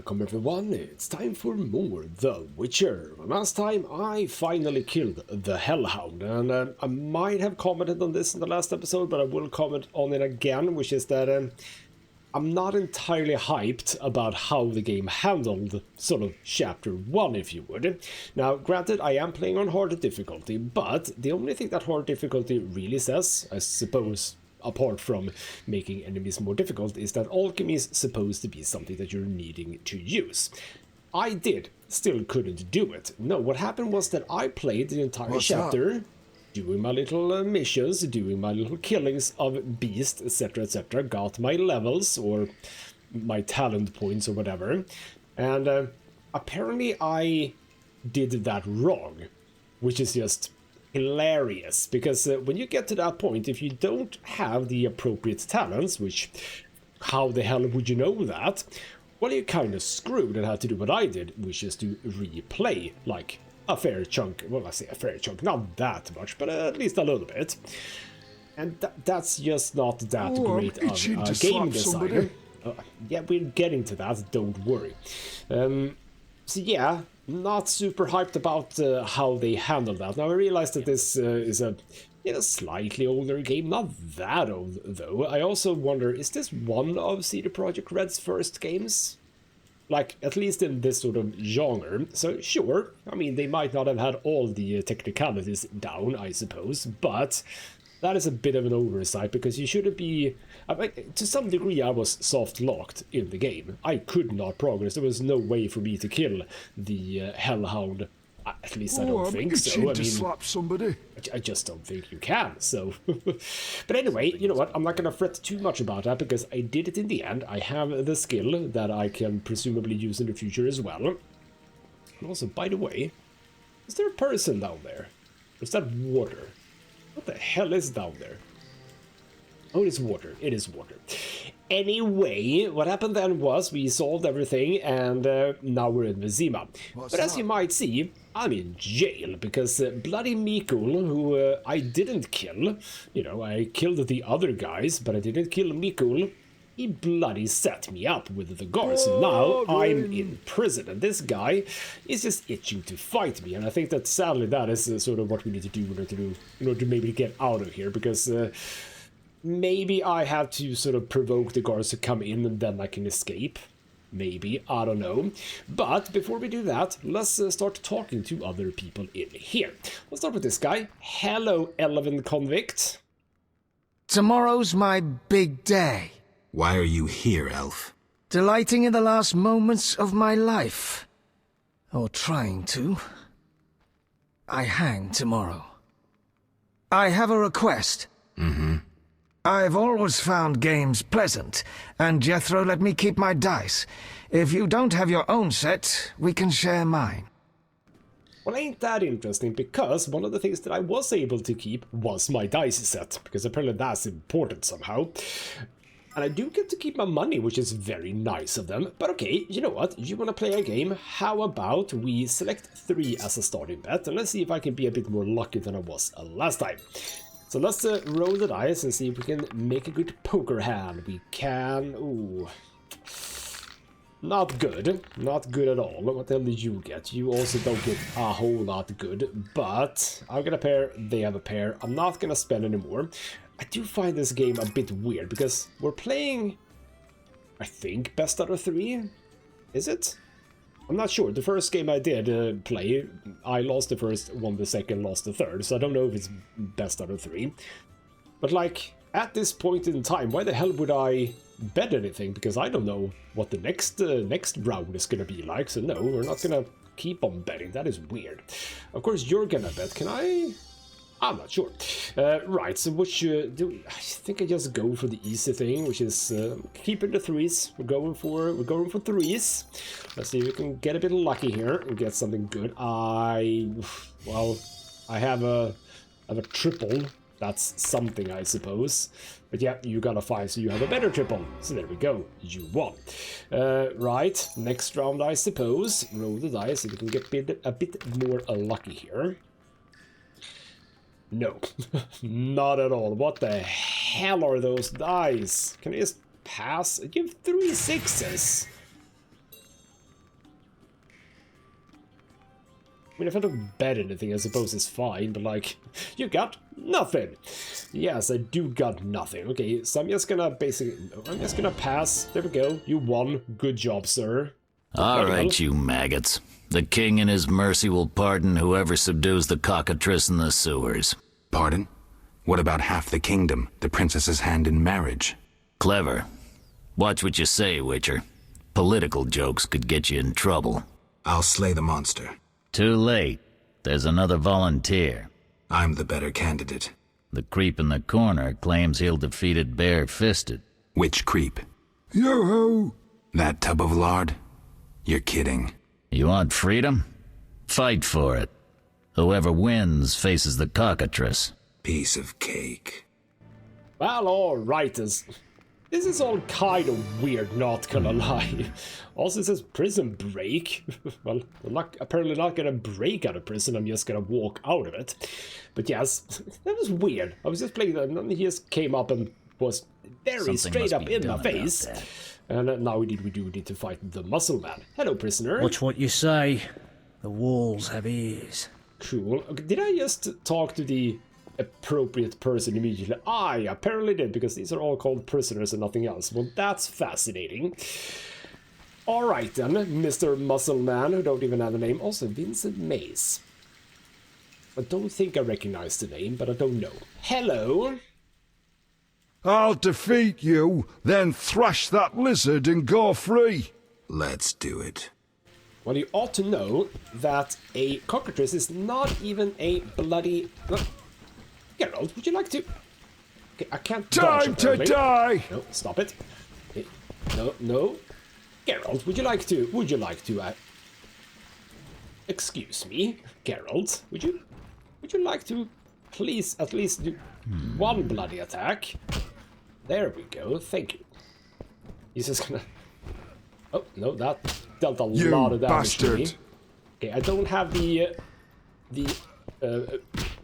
welcome everyone, it's time for more The Witcher. Last time I finally killed the Hellhound, and I might have commented on this in the last episode, but I will comment on it again, which is that I'm not entirely hyped about how the game handled sort of chapter 1, if you would. Now, granted, I am playing on hard difficulty, but the only thing that hard difficulty really says, I suppose, apart from making enemies more difficult, is that alchemy is supposed to be something that you're needing to use. I still couldn't do it. No, what happened was that I played the entire chapter, doing my little missions, doing my little killings of beasts, etc., got my levels, or my talent points, or whatever, and apparently I did that wrong, which is just hilarious, because when you get to that point, if you don't have the appropriate talents, which, how the hell would you know that? Well, you're kind of screwed and had to do what I did, which is to replay, like, a fair chunk. Well, I say a fair chunk, not that much, but at least a little bit. And that's just not that great of a game designer. Yeah, we're getting to that, don't worry. So yeah, not super hyped about how they handle that. Now I realize that this is a slightly older game, not that old though. I also wonder, is this one of CD Projekt Red's first games? Like, at least in this sort of genre. So sure, I mean, they might not have had all the technicalities down, I suppose, but that is a bit of an oversight, because you shouldn't be... I mean, to some degree I was soft-locked in the game. I could not progress. There was no way for me to kill the Hellhound. At least I don't think so. I mean, slap somebody. I just don't think you can, so... But anyway, you know what? I'm not going to fret too much about that, because I did it in the end. I have the skill that I can presumably use in the future as well. And also, by the way, is there a person down there? Or is that water? What the hell is down there? Oh, it's water. It is water. Anyway, what happened then was we solved everything, and now we're in Vizima. But as you might see, I'm in jail, because bloody Mikul, who I didn't kill, you know, I killed the other guys, but I didn't kill Mikul, he bloody set me up with the guards, and now I'm in prison, and this guy is just itching to fight me, and I think that sadly that is sort of what we need to do in order to maybe get out of here, because... maybe I have to sort of provoke the guards to come in and then I can escape. Maybe, I don't know. But before we do that, let's start talking to other people in here. Let's start with this guy. Hello, Elven Convict. Tomorrow's my big day. Why are you here, Elf? Delighting in the last moments of my life. Or trying to. I hang tomorrow. I have a request. Mm-hmm. I've always found games pleasant, and Jethro let me keep my dice. If you don't have your own set, we can share mine. Well, ain't that interesting, because one of the things that I was able to keep was my dice set, because apparently that's important somehow. And I do get to keep my money, which is very nice of them. But okay, you know what? You want to play a game? How about we select 3 as a starting bet, and let's see if I can be a bit more lucky than I was last time. So let's roll the dice and see if we can make a good poker hand. We can... Ooh. Not good. Not good at all. What the hell did you get? You also don't get a whole lot good. But I've got a pair. They have a pair. I'm not going to spend any more. I do find this game a bit weird because we're playing... I think best out of 3? Is it? I'm not sure. The first game I did play, I lost the first, won the second, lost the third, so I don't know if it's best out of 3. But like, at this point in time, why the hell would I bet anything? Because I don't know what the next round is gonna be like, so no, we're not gonna keep on betting. That is weird. Of course, you're gonna bet. Can I? I'm not sure. Right, so which do I think I just go for the easy thing, which is keeping the 3s. We're going for 3s. Let's see if we can get a bit lucky here and get something good. I have a triple. That's something, I suppose. But yeah, you got a 5, so you have a better triple. So there we go. You won. Right, next round, I suppose. Roll the dice so we can get a bit more lucky here. No, not at all. What the hell are those dice? Can I just pass? Give 3 6s. I mean, if I don't bet anything, I suppose it's fine, but like, you got nothing. Yes, I do got nothing. Okay, so I'm just gonna pass. There we go. You won. Good job, sir. All right, you maggots. The king in his mercy will pardon whoever subdues the cockatrice in the sewers. Pardon? What about half the kingdom, the princess's hand in marriage? Clever. Watch what you say, Witcher. Political jokes could get you in trouble. I'll slay the monster. Too late. There's another volunteer. I'm the better candidate. The creep in the corner claims he'll defeat it bare-fisted. Which creep? Yoo-hoo! That tub of lard? You're kidding. You want freedom? Fight for it. Whoever wins faces the cockatrice. Piece of cake. Well, alright. This is all kind of weird, not gonna lie. Also, it says prison break. Well, I'm apparently not gonna break out of prison, I'm just gonna walk out of it. But yes, that was weird. I was just playing that, and then he just came up and was very straight up in my face. And now we do need to fight the muscle man. Hello, prisoner. Watch what you say. The walls have ears. Cool. Okay, did I just talk to the appropriate person immediately? I apparently did, because these are all called prisoners and nothing else. Well, that's fascinating. Alright then, Mr. Muscle Man, who don't even have a name. Also, Vincent Mace. I don't think I recognize the name, but I don't know. Hello. I'll defeat you, then thrash that lizard and go free. Let's do it. Well, you ought to know that a cockatrice is not even a bloody... Geralt, would you like to... Okay, I can't dodge, Time to die! No, stop it. Okay. No. Geralt, would you like to... Excuse me, Geralt, would you like to please at least do one bloody attack? There we go, thank you. He's just gonna... Oh, no, that dealt a lot of damage to me. Okay, I don't have the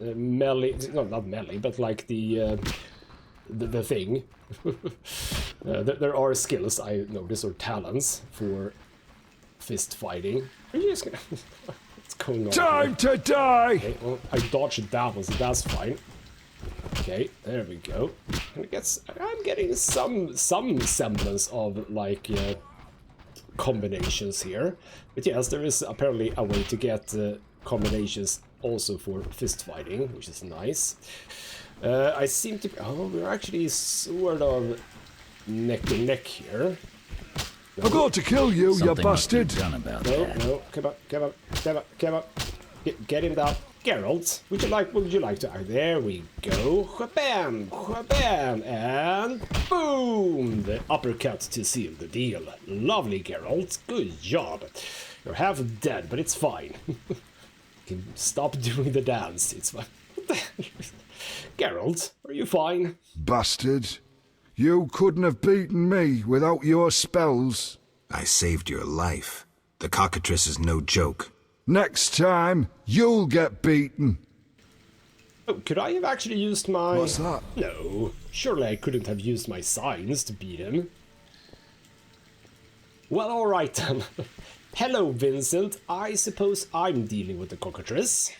melee... No, not melee, but like the thing. There are skills, I notice, or talents for fist fighting. Are you just gonna... What's going on Time here? to die! Okay, well, I dodged that one, so that's fine. Okay, there we go. And I guess I'm getting some semblance of, like, combinations here. But yes, there is apparently a way to get combinations also for fist fighting, which is nice. I seem to... Oh, we're actually sort of neck and neck here. No. I've got to kill you, Something you bastard! must be done about No, that. no, come on. Get him down. Geralt, would you like to... There we go. Whabam, and boom! The uppercut to seal the deal. Lovely, Geralt. Good job. You're half dead, but it's fine. You can stop doing the dance. It's fine. What the hell? Geralt, are you fine? Bastard. You couldn't have beaten me without your spells. I saved your life. The cockatrice is no joke. Next time, you'll get beaten. Oh, could I have actually used my... What's that? No, surely I couldn't have used my signs to beat him. Well, alright then. Hello, Vincent. I suppose I'm dealing with the cockatrice.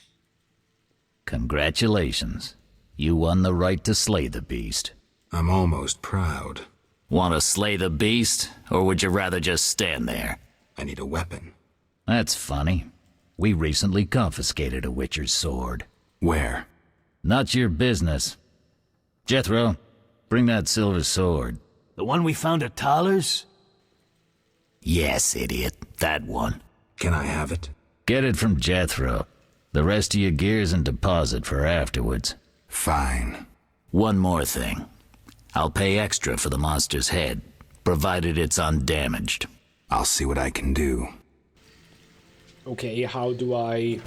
Congratulations. You won the right to slay the beast. I'm almost proud. Want to slay the beast, or would you rather just stand there? I need a weapon. That's funny. We recently confiscated a witcher's sword. Where? Not your business. Jethro, bring that silver sword. The one we found at Thaler's? Yes, idiot. That one. Can I have it? Get it from Jethro. The rest of your gear's in deposit for afterwards. Fine. One more thing. I'll pay extra for the monster's head, provided it's undamaged. I'll see what I can do. Okay, how do I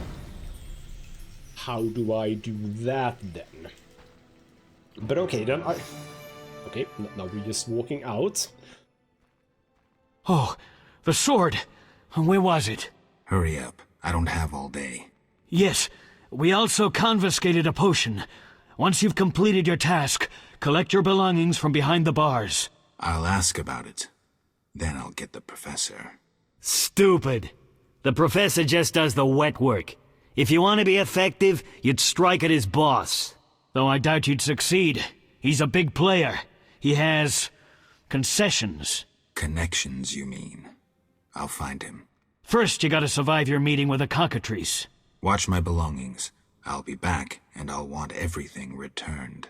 do that then? But okay, then okay, now we're just walking out. Oh, the sword. Where was it? Hurry up. I don't have all day. Yes, we also confiscated a potion. Once you've completed your task, collect your belongings from behind the bars. I'll ask about it. Then I'll get the professor. Stupid. The professor just does the wet work. If you want to be effective, you'd strike at his boss. Though I doubt you'd succeed. He's a big player. He has concessions. Connections, you mean? I'll find him. First, you gotta survive your meeting with a cockatrice. Watch my belongings. I'll be back, and I'll want everything returned.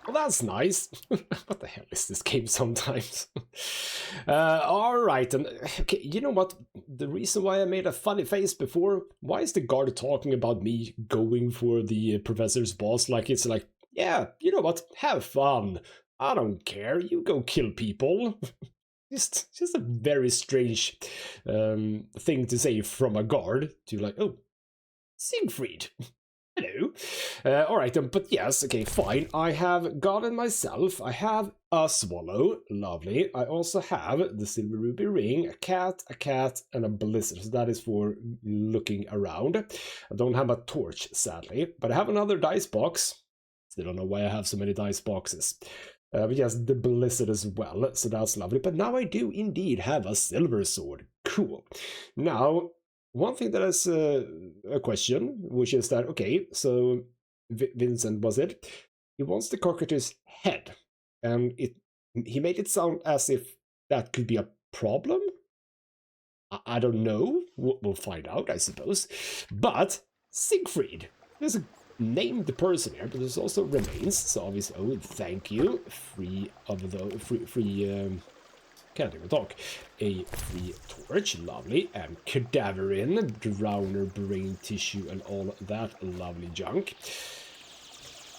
Well, that's nice. What the hell is this game sometimes? Alright, and okay, you know what? The reason why I made a funny face before, why is the guard talking about me going for the professor's boss? Like, it's like, yeah, you know what? Have fun. I don't care. You go kill people. just a very strange thing to say from a guard to like, oh, Siegfried. Hello. Alright, but yes, okay, fine. I have gotten myself, I have a swallow, lovely. I also have the silver ruby ring, a cat, and a blizzard. So that is for looking around. I don't have a torch, sadly, but I have another dice box. Still don't know why I have so many dice boxes. But yes, the blizzard as well, so that's lovely. But now I do indeed have a silver sword. Cool. Now, one thing that is a question, which is that, okay, so Vincent, was it? He wants the cockatrice head, and he made it sound as if that could be a problem? I don't know. We'll find out, I suppose. But Siegfried, there's a named person here, but there's also remains, so obviously, oh, thank you. Free of the, can't even talk. A free torch, lovely, and cadaverin, drowner, brain tissue, and all that lovely junk.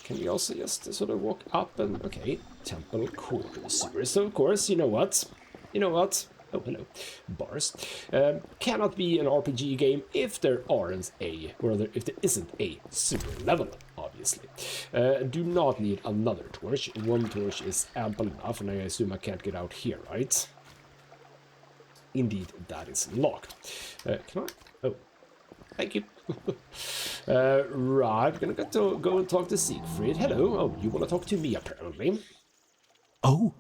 Can we also just sort of walk up and, okay, temple quarters. So, of course, you know what? Oh, hello. Bars. Cannot be an RPG game if there aren't if there isn't a super level, obviously. Do not need another torch. One torch is ample enough, and I assume I can't get out here, right? Indeed, that is locked. Can I? Oh, thank you. Right, gonna go and talk to Siegfried. Hello. Oh, you want to talk to me, apparently. Oh,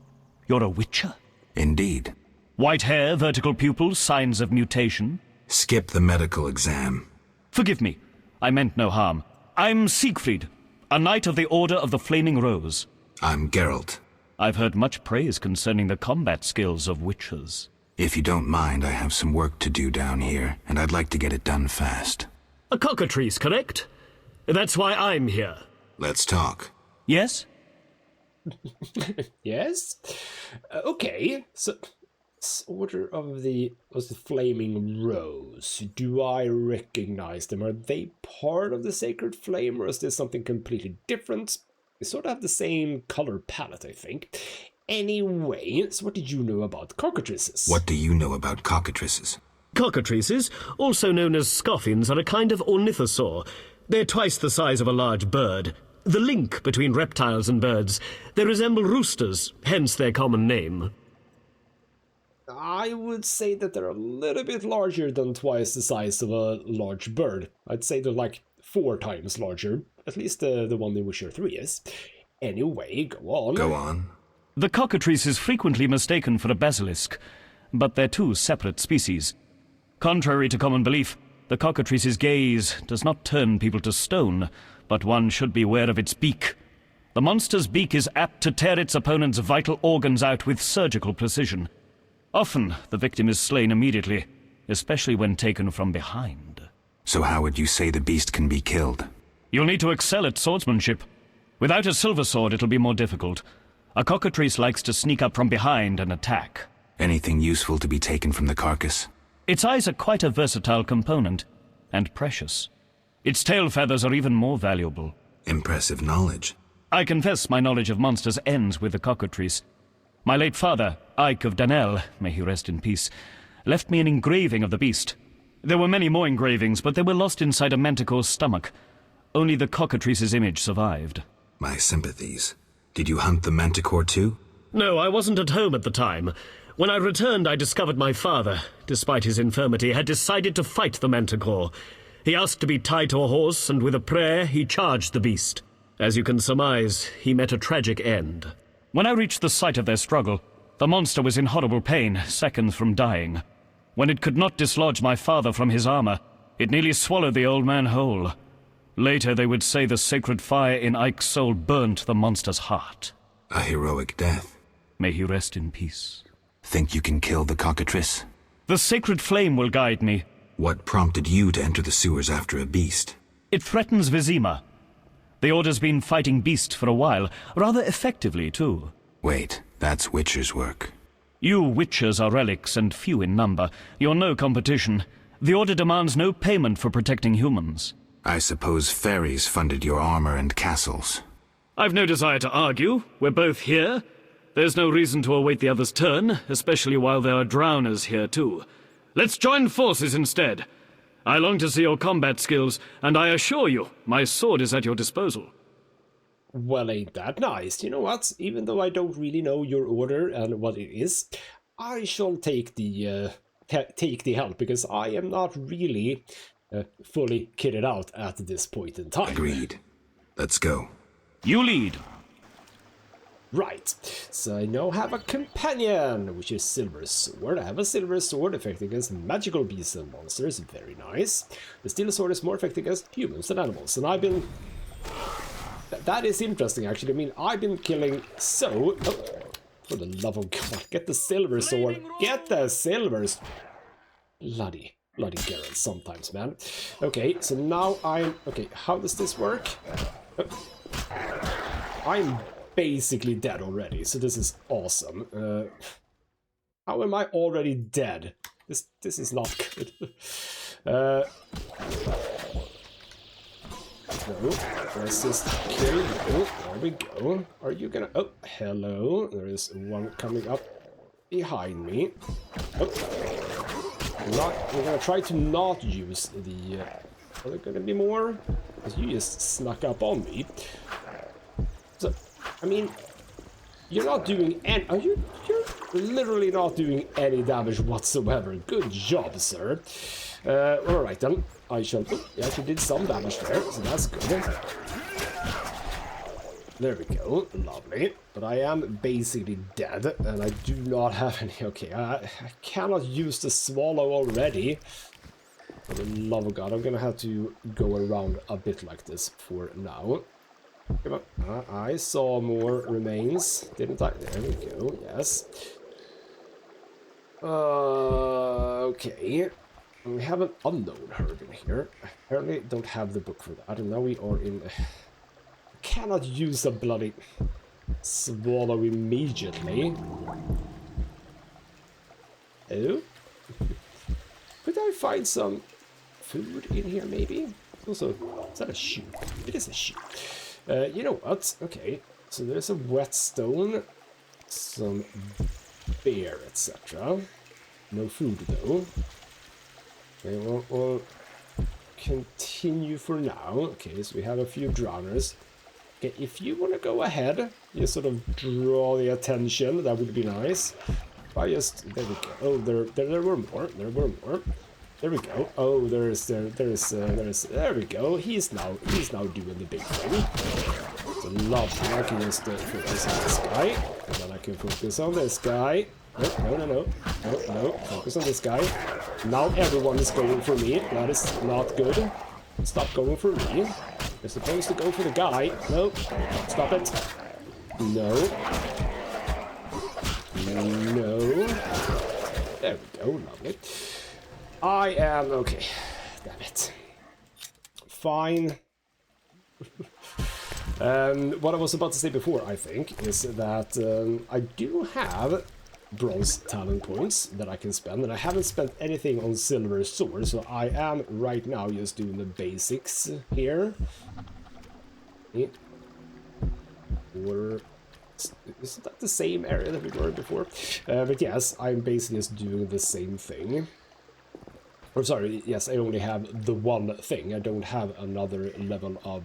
you're a witcher? Indeed. White hair, vertical pupils, signs of mutation? Skip the medical exam. Forgive me, I meant no harm. I'm Siegfried, a knight of the Order of the Flaming Rose. I'm Geralt. I've heard much praise concerning the combat skills of witchers. If you don't mind, I have some work to do down here, and I'd like to get it done fast. A cockatrice, correct? That's why I'm here. Let's talk. Yes? Yes? Okay, so Order of the Flaming Rose. Do I recognize them? Are they part of the Sacred Flame, or is this something completely different? They sort of have the same color palette, I think. Anyway, so what did you know about cockatrices? What do you know about cockatrices? Cockatrices, also known as scoffins, are a kind of ornithosaur. They're twice the size of a large bird. The link between reptiles and birds. They resemble roosters, hence their common name. I would say that they're a little bit larger than twice the size of a large bird. I'd say they're like 4 times larger. At least the one in Witcher 3 is. Anyway, go on. Go on. The cockatrice is frequently mistaken for a basilisk, but they're 2 separate species. Contrary to common belief, the cockatrice's gaze does not turn people to stone, but one should beware of its beak. The monster's beak is apt to tear its opponent's vital organs out with surgical precision. Often, the victim is slain immediately, especially when taken from behind. So how would you say the beast can be killed? You'll need to excel at swordsmanship. Without a silver sword, it'll be more difficult. A cockatrice likes to sneak up from behind and attack. Anything useful to be taken from the carcass? Its eyes are quite a versatile component, and precious. Its tail feathers are even more valuable. Impressive knowledge. I confess my knowledge of monsters ends with the cockatrice. My late father, Ike of Danel, may he rest in peace, left me an engraving of the beast. There were many more engravings, but they were lost inside a manticore's stomach. Only the Cockatrice's image survived. My sympathies. Did you hunt the manticore too? No, I wasn't at home at the time. When I returned, I discovered my father, despite his infirmity, had decided to fight the manticore. He asked to be tied to a horse, and with a prayer, he charged the beast. As you can surmise, he met a tragic end. When I reached the site of their struggle, the monster was in horrible pain, seconds from dying. When it could not dislodge my father from his armor, it nearly swallowed the old man whole. Later they would say the sacred fire in Ike's soul burnt the monster's heart. A heroic death. May he rest in peace. Think you can kill the cockatrice? The sacred flame will guide me. What prompted you to enter the sewers after a beast? It threatens Vizima. The Order's been fighting beasts for a while, rather effectively too. Wait, that's Witcher's work. You Witchers are relics and few in number. You're no competition. The Order demands no payment for protecting humans. I suppose fairies funded your armor and castles. I've no desire to argue. We're both here. There's no reason to await the other's turn, especially while there are drowners here too. Let's join forces instead. I long to see your combat skills, and I assure you, my sword is at your disposal. Well, ain't that nice? You know what? Even though I don't really know your order and what it is, I shall take the help, because I am not really fully kitted out at this point in time. Agreed. Let's go. You lead. Right, so I now have a companion, which is Silver Sword. I have a Silver Sword effective against magical beasts and monsters, very nice. The Steel Sword is more effective against humans and animals, and I've been... That is interesting, actually. I mean, I've been killing so... Oh, for the love of God, get the Silver Sword! Get the Silvers! Bloody Geralt sometimes, man. Okay, so now I'm... Okay, how does this work? I'm basically dead already, so this is awesome. How am I already dead? This is not good. No, resist kill. No, there we go. Are you gonna... Oh, hello. There is one coming up behind me. Oh. We're gonna try to not use the... Are there gonna be more? Because you just snuck up on me. So, I mean, you're not doing any... You're literally not doing any damage whatsoever. Good job, sir. Alright then. I shall... Oh, you actually did some damage there, so that's good. There we go. Lovely. But I am basically dead, and I do not have any... Okay, I cannot use the swallow already. For the love of God, I'm gonna have to go around a bit like this for now. Come on. I saw more remains, didn't I? There we go, yes. Okay. We have an unknown herb in here. I apparently don't have the book for that, and now we are in... I cannot use a bloody swallow immediately. Oh? Could I find some food in here, maybe? Also, is that a shoe? It is a shoe. You know what? Okay, so there's a whetstone, some beer, etc. No food, though. Okay, we'll continue for now. Okay, so we have a few drowners. Okay, if you want to go ahead, you sort of draw the attention, that would be nice. If I just... There we go. Oh, there were more. There were more. There we go. Oh, there we go. He's now doing the big thing. So lovely. I can just focus on this guy, and then I can focus on this guy. No. Focus on this guy. Now everyone is going for me. That is not good. Stop going for me. You're supposed to go for the guy. No. Stop it. No. No. There we go. Lovely. I am... Okay. Damn it. Fine. What I was about to say before, I think, is that I do have bronze talent points that I can spend, and I haven't spent anything on silver sword, so I am right now just doing the basics here. Or... Isn't that the same area that we were before? But yes, I'm basically just doing the same thing. Or sorry, yes, I only have the one thing. I don't have another level of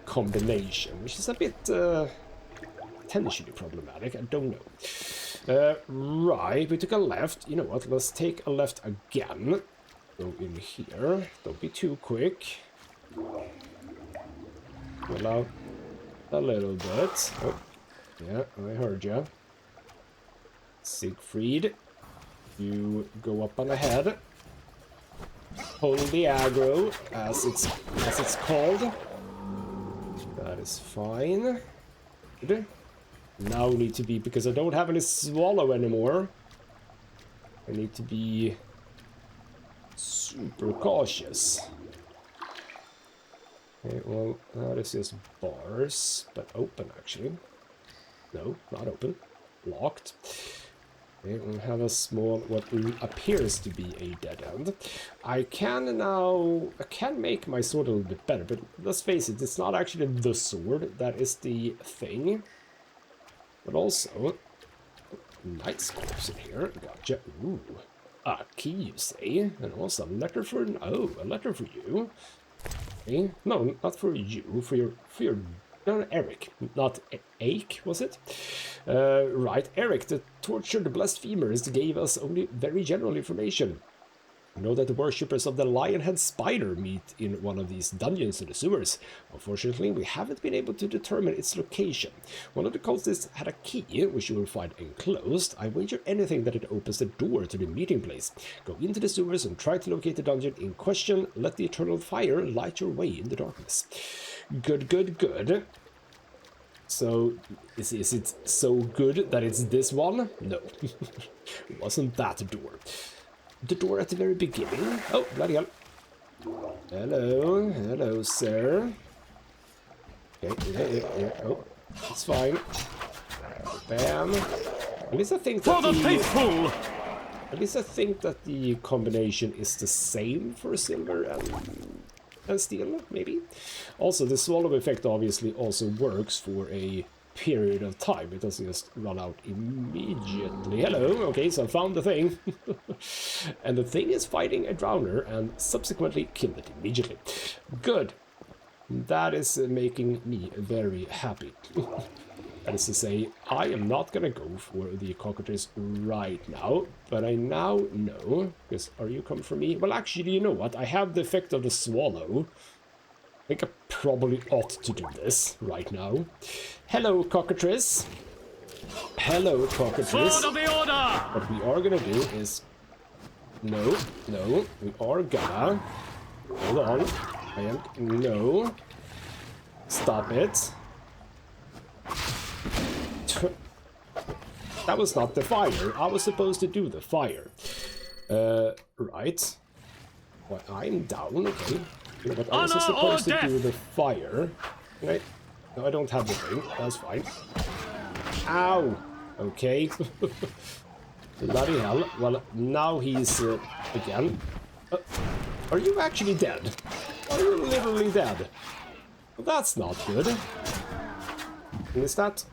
combination, which is a bit potentially problematic. I don't know. Right, we took a left. You know what? Let's take a left again. Go in here. Don't be too quick. Pull out a little bit. Oh, yeah, I heard you. Siegfried, you go up and ahead. Hold the aggro, as it's called. That is fine. Good. Now need to be, because I don't have any swallow anymore, I need to be super cautious. Okay, well, that is just bars, but open actually. No, not open. Locked. Okay, we'll have a small, what appears to be a dead end. I can make my sword a little bit better, but let's face it, it's not actually the sword that is the thing. But also, nice corpse in here. Gotcha. Ooh, a key, you say, and also a letter for a letter for you. Okay. No, not for you. For your. No, Eric, not Ake, was it? Right, Eric, the tortured blasphemers gave us only very general information. We know that the worshippers of the Lionhead Spider meet in one of these dungeons in the sewers. Unfortunately, we haven't been able to determine its location. One of the cultists had a key, which you will find enclosed. I wager anything that it opens the door to the meeting place. Go into the sewers and try to locate the dungeon in question. Let the eternal fire light your way in the darkness. Good, good, good. So, is it so good that it's this one? No. It wasn't that door. The door at the very beginning. Oh, bloody hell. Hello, hello, sir. Okay, yeah. Oh, it's fine. Bam. At least I think that For the faithful! At least I think that the combination is the same for silver and steel, maybe. Also, the swallow effect obviously also works for a period of time. It doesn't just run out immediately. Hello, okay, so I found the thing. And the thing is fighting a drowner and subsequently killed it immediately. Good. That is making me very happy. That is to say, I am not gonna go for the Cockatrice right now, but I now know, because are you coming for me? Well, actually, you know what? I have the effect of the swallow. I think I probably ought to do this right now. Hello, Cockatrice. Hello, Cockatrice. Sword of the order! What we are gonna do is... No, we are gonna... Hold on. No. Stop it. That was not the fire. I was supposed to do the fire. Right. Well, I'm down, okay. You know, but I was supposed to do the fire. Right? No, I don't have the thing. That's fine. Ow! Okay. Bloody hell. Well, now he's again. Are you actually dead? Are you literally dead? Well, that's not good. Is that?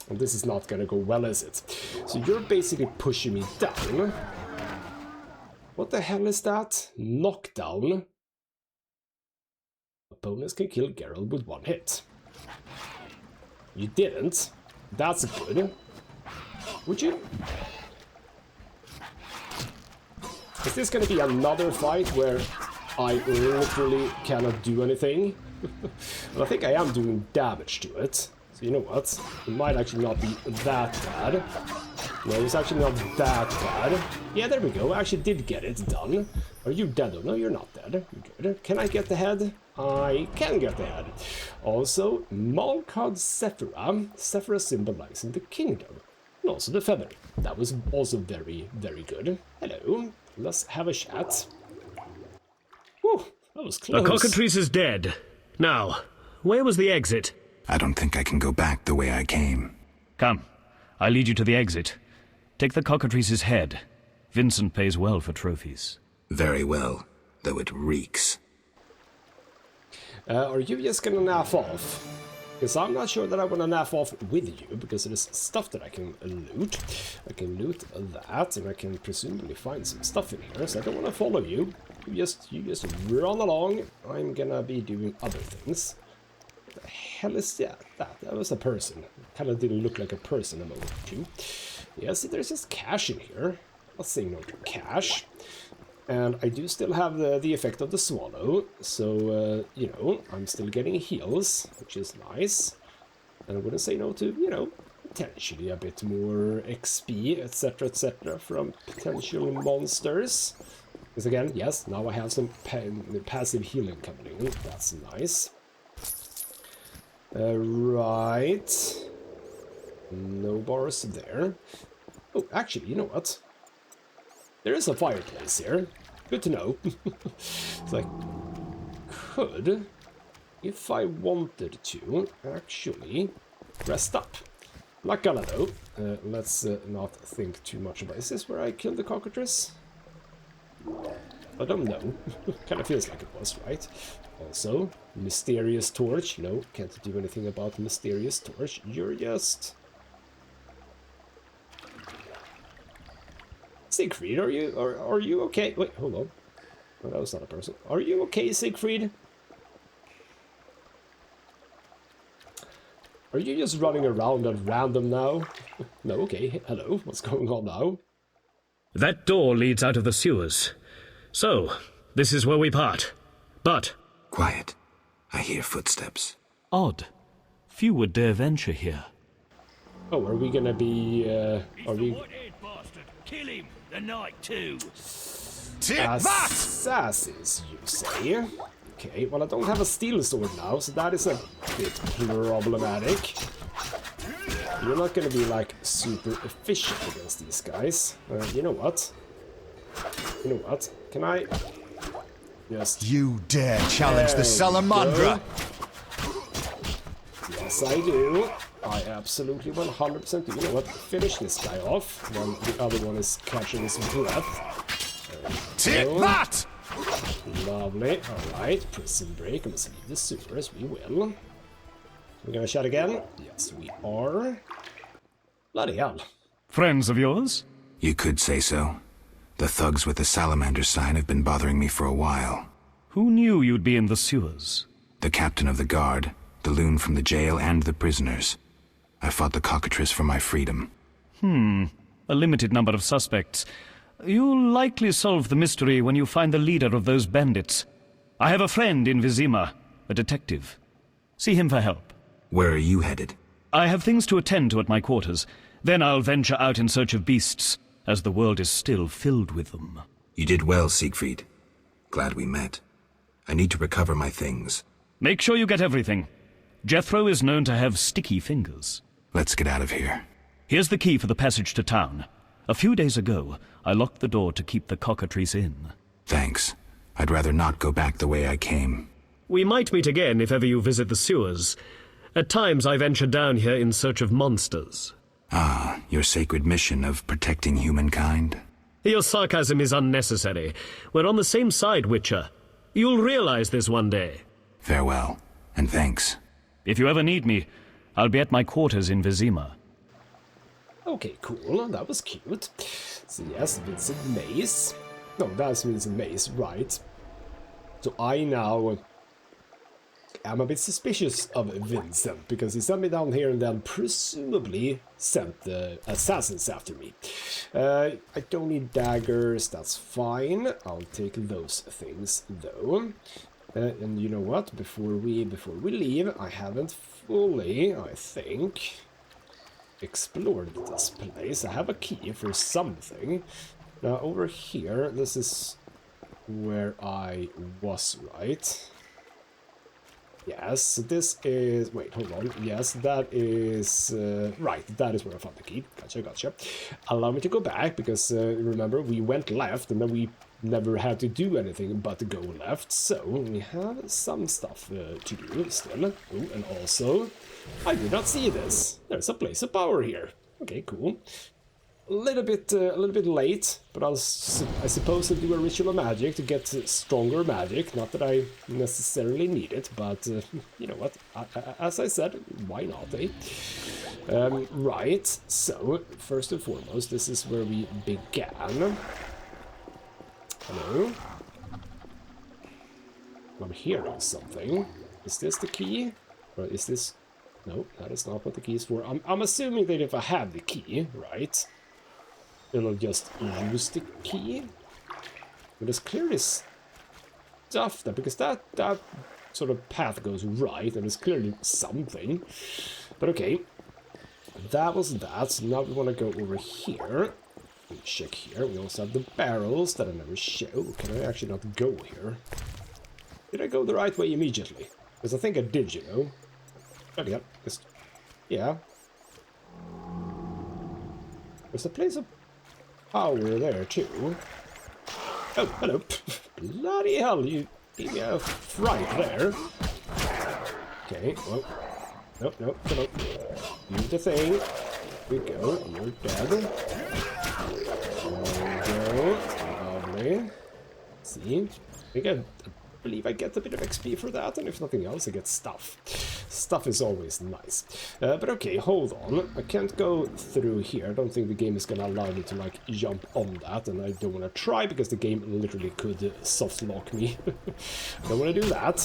Well, this is not gonna go well, is it? So you're basically pushing me down. What the hell is that? Knockdown. Opponents can kill Geralt with one hit. You didn't. That's good. Would you? Is this gonna be another fight where I literally cannot do anything? Well, I think I am doing damage to it. So you know what? It might actually not be that bad. No, it's actually not that bad. Yeah, there we go. I actually did get it done. Are you dead? Oh, no, you're not dead. Good. Can I get the head? I can get the head. Also, Malkad Sephira. Sephira symbolizing the kingdom. And also the feather. That was also very, very good. Hello. Let's have a chat. Whew, that was close. The Cockatrice is dead. Now, where was the exit? I don't think I can go back the way I came. Come, I lead you to the exit. Take the Cockatrice's head. Vincent pays well for trophies. Very well, though it reeks. Are you just gonna naff off? Because I'm not sure that I want to naff off with you, because there's stuff that I can loot. I can loot that, and I can presumably find some stuff in here, so I don't want to follow you. You just run along. I'm gonna be doing other things. What the hell is that? That was a person. Kind of didn't look like a person a moment ago. Yes, there's just cash in here. Let's say no to cash. And I do still have the effect of the swallow, so, you know, I'm still getting heals, which is nice. And I wouldn't say no to, you know, potentially a bit more XP, etc., from potential monsters. Because again, yes, now I have some passive healing coming in, that's nice. Right. No bars there. Oh, actually, you know what? There is a fireplace here. Good to know. So I could, if I wanted to, actually rest up. Not gonna though. Let's not think too much about it. Is this where I killed the cockatrice? I don't know. Kind of feels like it was, right? Also, mysterious torch. No, can't do anything about mysterious torch. You're just... Siegfried, are you okay? Wait, hold on. Oh, that was not a person. Are you okay, Siegfried? Are you just running around at random now? No, okay. Hello, what's going on now? That door leads out of the sewers. So, this is where we part. But... Quiet. I hear footsteps. Odd. Few would dare venture here. Oh, are we gonna be, are we... Kill him! The night too! Assassins, you say? Okay, well I don't have a steel sword now, so that is a bit problematic. You're not gonna be, like, super efficient against these guys. You know what? You know what? Can I... Just... You dare challenge the Salamandra? Yes, I do. I absolutely 100% do. You know what? Finish this guy off when the other one is catching his breath. Take that! Lovely. Alright, prison break. I must leave the sewers. We will. We're gonna shout again? Yes, we are. Bloody hell. Friends of yours? You could say so. The thugs with the salamander sign have been bothering me for a while. Who knew you'd be in the sewers? The captain of the guard, the loon from the jail, and the prisoners. I fought the cockatrice for my freedom. A limited number of suspects. You'll likely solve the mystery when you find the leader of those bandits. I have a friend in Vizima, a detective. See him for help. Where are you headed? I have things to attend to at my quarters. Then I'll venture out in search of beasts, as the world is still filled with them. You did well, Siegfried. Glad we met. I need to recover my things. Make sure you get everything. Jethro is known to have sticky fingers. Let's get out of here. Here's the key for the passage to town. A few days ago, I locked the door to keep the cockatrice in. Thanks. I'd rather not go back the way I came. we might meet again if ever you visit the sewers. At times I venture down here in search of monsters. Ah, your sacred mission of protecting humankind? Your sarcasm is unnecessary. We're on the same side, Witcher. You'll realize this one day. Farewell, and thanks. If you ever need me, I'll be at my quarters in Vizima. Okay, cool. That was cute. So yes, Vincent Mace. No, that's Vincent Mace, right. So I now am a bit suspicious of Vincent, because he sent me down here and then presumably sent the assassins after me. I don't need daggers, that's fine. I'll take those things though. And you know what? Before we leave, I haven't fully, I think, explored this place. I have a key for something. Now over here, this is where I was, right? Yes, this is... Wait, hold on. Yes, that is... right, that is where I found the key. Gotcha. Allow me to go back, because remember, we went left, and then we never had to do anything but go left. So, we have some stuff to do still. Oh, and also, I did not see this. There's a place of power here. Okay, cool. little bit late, but I suppose I'll do a ritual of magic to get stronger magic. Not that I necessarily need it, but you know what? As I said, why not, eh? Right, so first and foremost, this is where we began. Hello? I'm hearing something. Is this the key? Or is this... No, that is not what the key is for. I'm assuming that if I have the key, right, then I'll just use the key. But there's clearly stuff there, because that sort of path goes right, and there's clearly something. But okay, that was that. So now we want to go over here. Check here. We also have the barrels that I never show. Can I actually not go here? Did I go the right way immediately? Because I think I did, you know. Oh, yeah. Just, yeah. There's a place of power there, too. Oh, hello. Bloody hell, you gave me a fright there. Okay, well. Nope, nope, come on. Do the thing. Here we go. You're dead. There we go. Lovely. See? I believe I get a bit of XP for that, and if nothing else, I get stuff. Stuff is always nice. But okay, hold on. I can't go through here. I don't think the game is gonna allow me to, like, jump on that, and I don't want to try, because the game literally could soft lock me. Don't want to do that.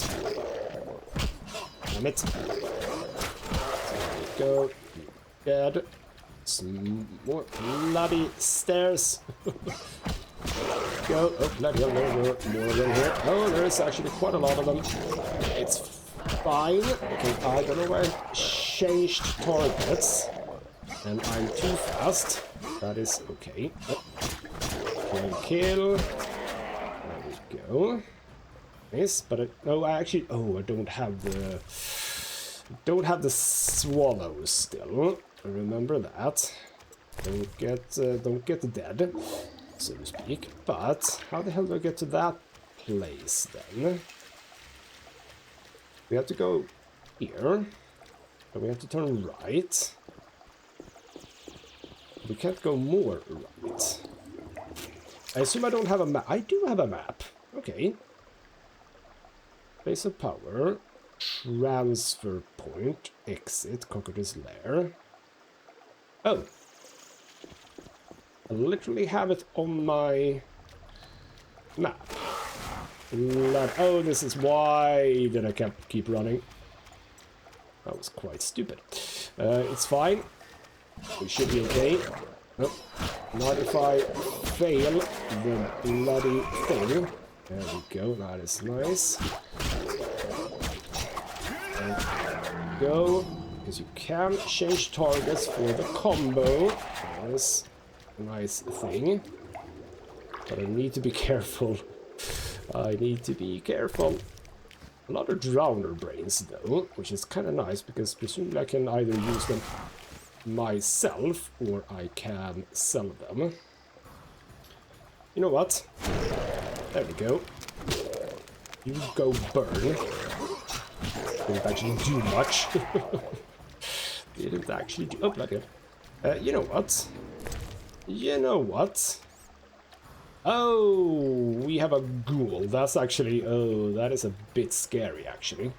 Damn it. There we go. Dead. Some more bloody stairs. Go. Oh, bloody hell, more of them here. Oh, there's actually quite a lot of them. It's fine. Okay, I don't know where I changed targets. And I'm too fast. That is okay. Oh. Kill. There we go. Nice, but no, I actually... Oh, I don't have the... Don't have the swallows still. Remember that. Don't get dead, so to speak. But how the hell do I get to that place then? We have to go here, and we have to turn right. We can't go more right. I assume I don't have a map. I do have a map. Okay. Place of power. Transfer point. Exit. Cockatrice lair. Oh. I literally have it on my map. Oh, this is why did I keep running. That was quite stupid. It's fine. We should be okay. Nope. Not if I fail the bloody thing. There we go. That is nice. There we go. Because you can change targets for the combo. That is a nice thing. But I need to be careful. I need to be careful. A lot of drowner brains though, which is kind of nice because presumably I can either use them myself or I can sell them. You know what? There we go. You go burn. Didn't actually do much. Didn't actually do... Oh, bloody hell. You know what? You know what? Oh, we have a ghoul. That's actually... Oh, that is a bit scary, actually.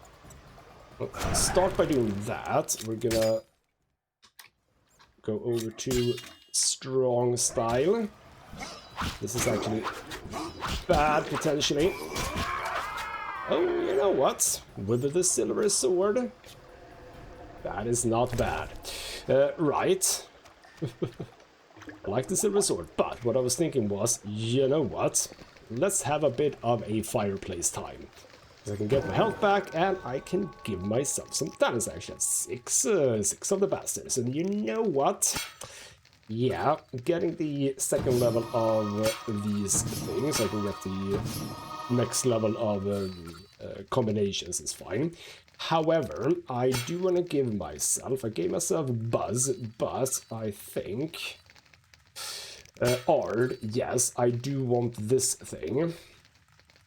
Well, start by doing that. We're gonna go over to strong style. This is actually bad, potentially. Oh, you know what? With the silver sword. That is not bad. Right. I like the silver sword, but what I was thinking was, you know what? Let's have a bit of a fireplace time. So I can get my health back, and I can give myself some... That is actually six of the bastards. And you know what? Yeah, getting the second level of these things, I can get the next level of combinations is fine. However, I do want to give myself... I gave myself Buzz, but I think... Ard, yes, I do want this thing.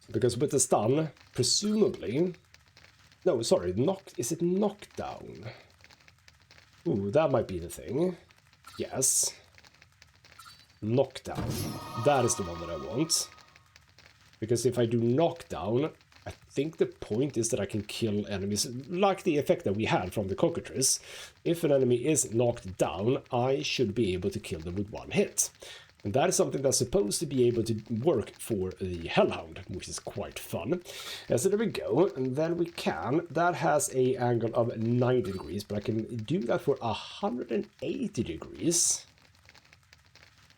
Because with the stun, presumably... No, sorry, is it knockdown? Ooh, that might be the thing. Yes. knockdown. That is the one that I want. Because if I do knockdown, I think the point is that I can kill enemies, like the effect that we had from the Cockatrice. If an enemy is knocked down, I should be able to kill them with one hit. And that is something that's supposed to be able to work for the Hellhound, which is quite fun. So there we go, and then we can, that has a angle of 90 degrees, but I can do that for 180 degrees.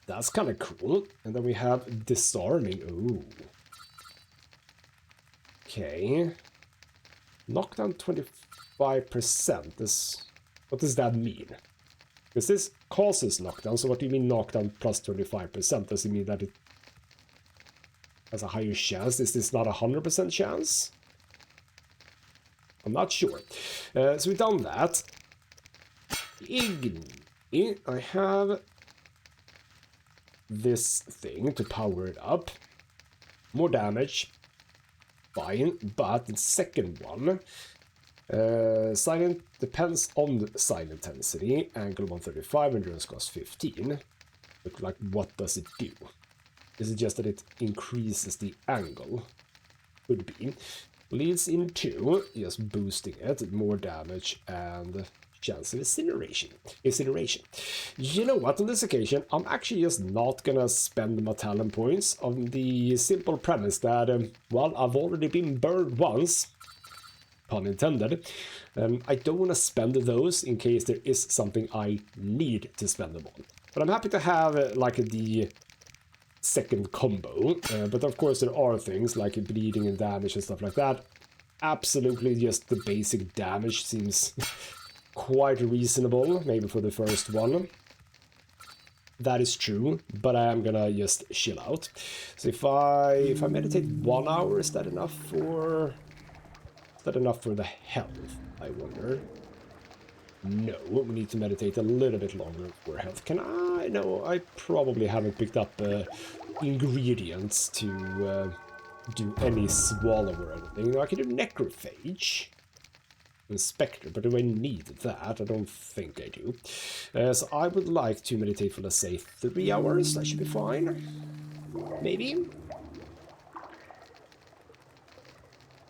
That's kind of cool. And then we have disarming. Ooh. Okay. Knockdown 25%. What does that mean? Because this causes knockdown, so what do you mean knockdown plus 25%? Does it mean that it has a higher chance? Is this not a 100% chance? I'm not sure. So we've done that. I have this thing to power it up. More damage. Fine, but the second one, silent depends on the silent intensity, angle 135, endurance cost 15. Look like, what does it do? Is it just that it increases the angle? Could be. Leads into just boosting it, more damage and chance of incineration. You know what, on this occasion, I'm actually just not gonna spend my talent points on the simple premise that, well, I've already been burned once, pun intended. I don't want to spend those in case there is something I need to spend them on. But I'm happy to have, like, the second combo. But of course, there are things like bleeding and damage and stuff like that. Absolutely, just the basic damage seems quite reasonable, maybe for the first one. That is true, but I am gonna just chill out. So if I meditate 1 hour, is that enough for the health, I wonder? No, we need to meditate a little bit longer for health. Can I? No, I probably haven't picked up ingredients to do any swallow or anything. I can do necrophage. Inspector, but do I need that? I don't think I do. So I would like to meditate for, let's say, 3 hours. That should be fine. Maybe.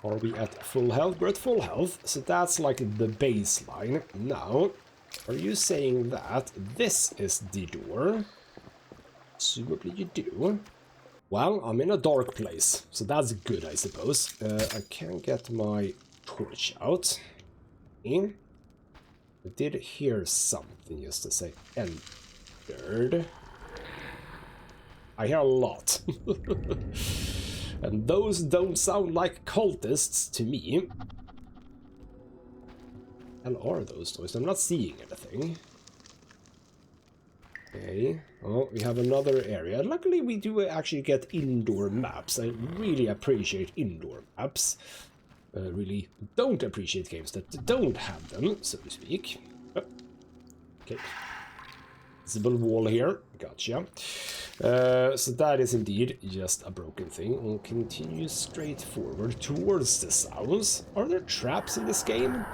Are we at full health? We're at full health, so that's like the baseline. Now, are you saying that this is the door? So what will you do? Well, I'm in a dark place, so that's good, I suppose. I can get my torch out. I did hear something, just to say, entered. I hear a lot. And those don't sound like cultists to me. Hell are those noise? I'm not seeing anything. Okay. Oh, we have another area. Luckily, we do actually get indoor maps. I really appreciate indoor maps. Really don't appreciate games that don't have them, so to speak. Oh. Okay. Visible wall here. Gotcha. So that is indeed just a broken thing. We'll continue straight forward towards the sounds. Are there traps in this game?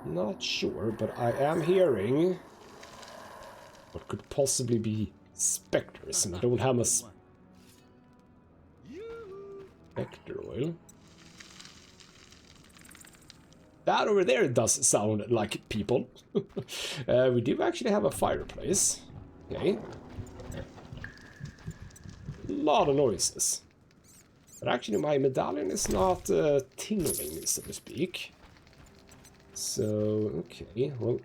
Not sure, but I am hearing what could possibly be specters, and I don't have a specter oil. That over there does sound like people. We do actually have a fireplace. Okay. A lot of noises. But actually my medallion is not tingling, so to speak. So, okay, well...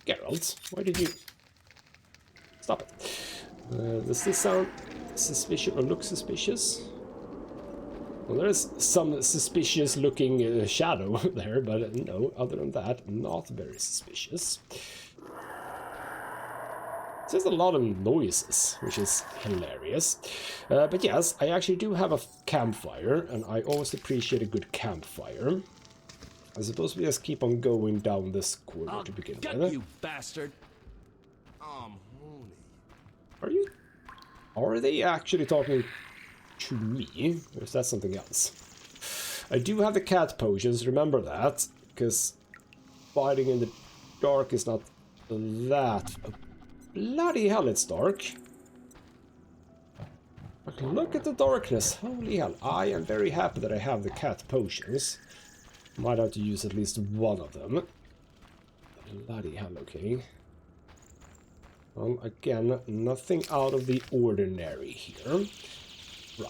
Geralt, why did you... Stop it. Does this sound suspicious or look suspicious? Well, there's some suspicious looking shadow there, but no, other than that, not very suspicious. There's a lot of noises, which is hilarious. But yes, I actually do have a campfire, and I always appreciate a good campfire. I suppose we just keep on going down this corridor to begin with. You bastard! Are they actually talking to me, or is that something else? I do have the cat potions, remember that, because fighting in the dark is not that Bloody hell, it's dark. But look at the darkness. Holy hell. I am very happy that I have the cat potions. Might have to use at least one of them. Bloody hell, okay. Well, again, nothing out of the ordinary here.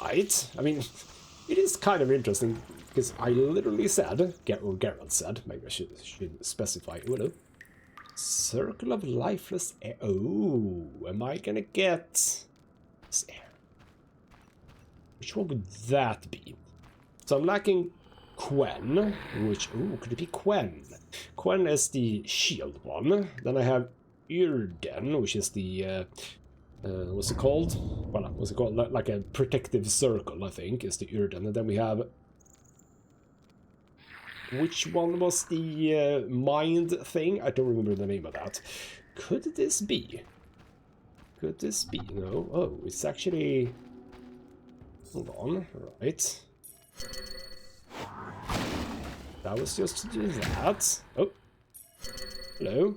Right. I mean, it is kind of interesting, because I literally said, or Geralt said, maybe I should specify, Circle of Lifeless Air. Oh, am I gonna get this air? Which one would that be? So I'm lacking Quen, which, ooh, could it be Quen? Quen is the shield one. Then I have Yrden, which is the, what's it called? Well, what's it called? Like a protective circle, I think, is the Yrden. And then we have... Which one was the mind thing? I don't remember the name of that. Could this be? Could this be? No. Oh, it's actually... Hold on. Right. That was just to do that. Oh. Hello.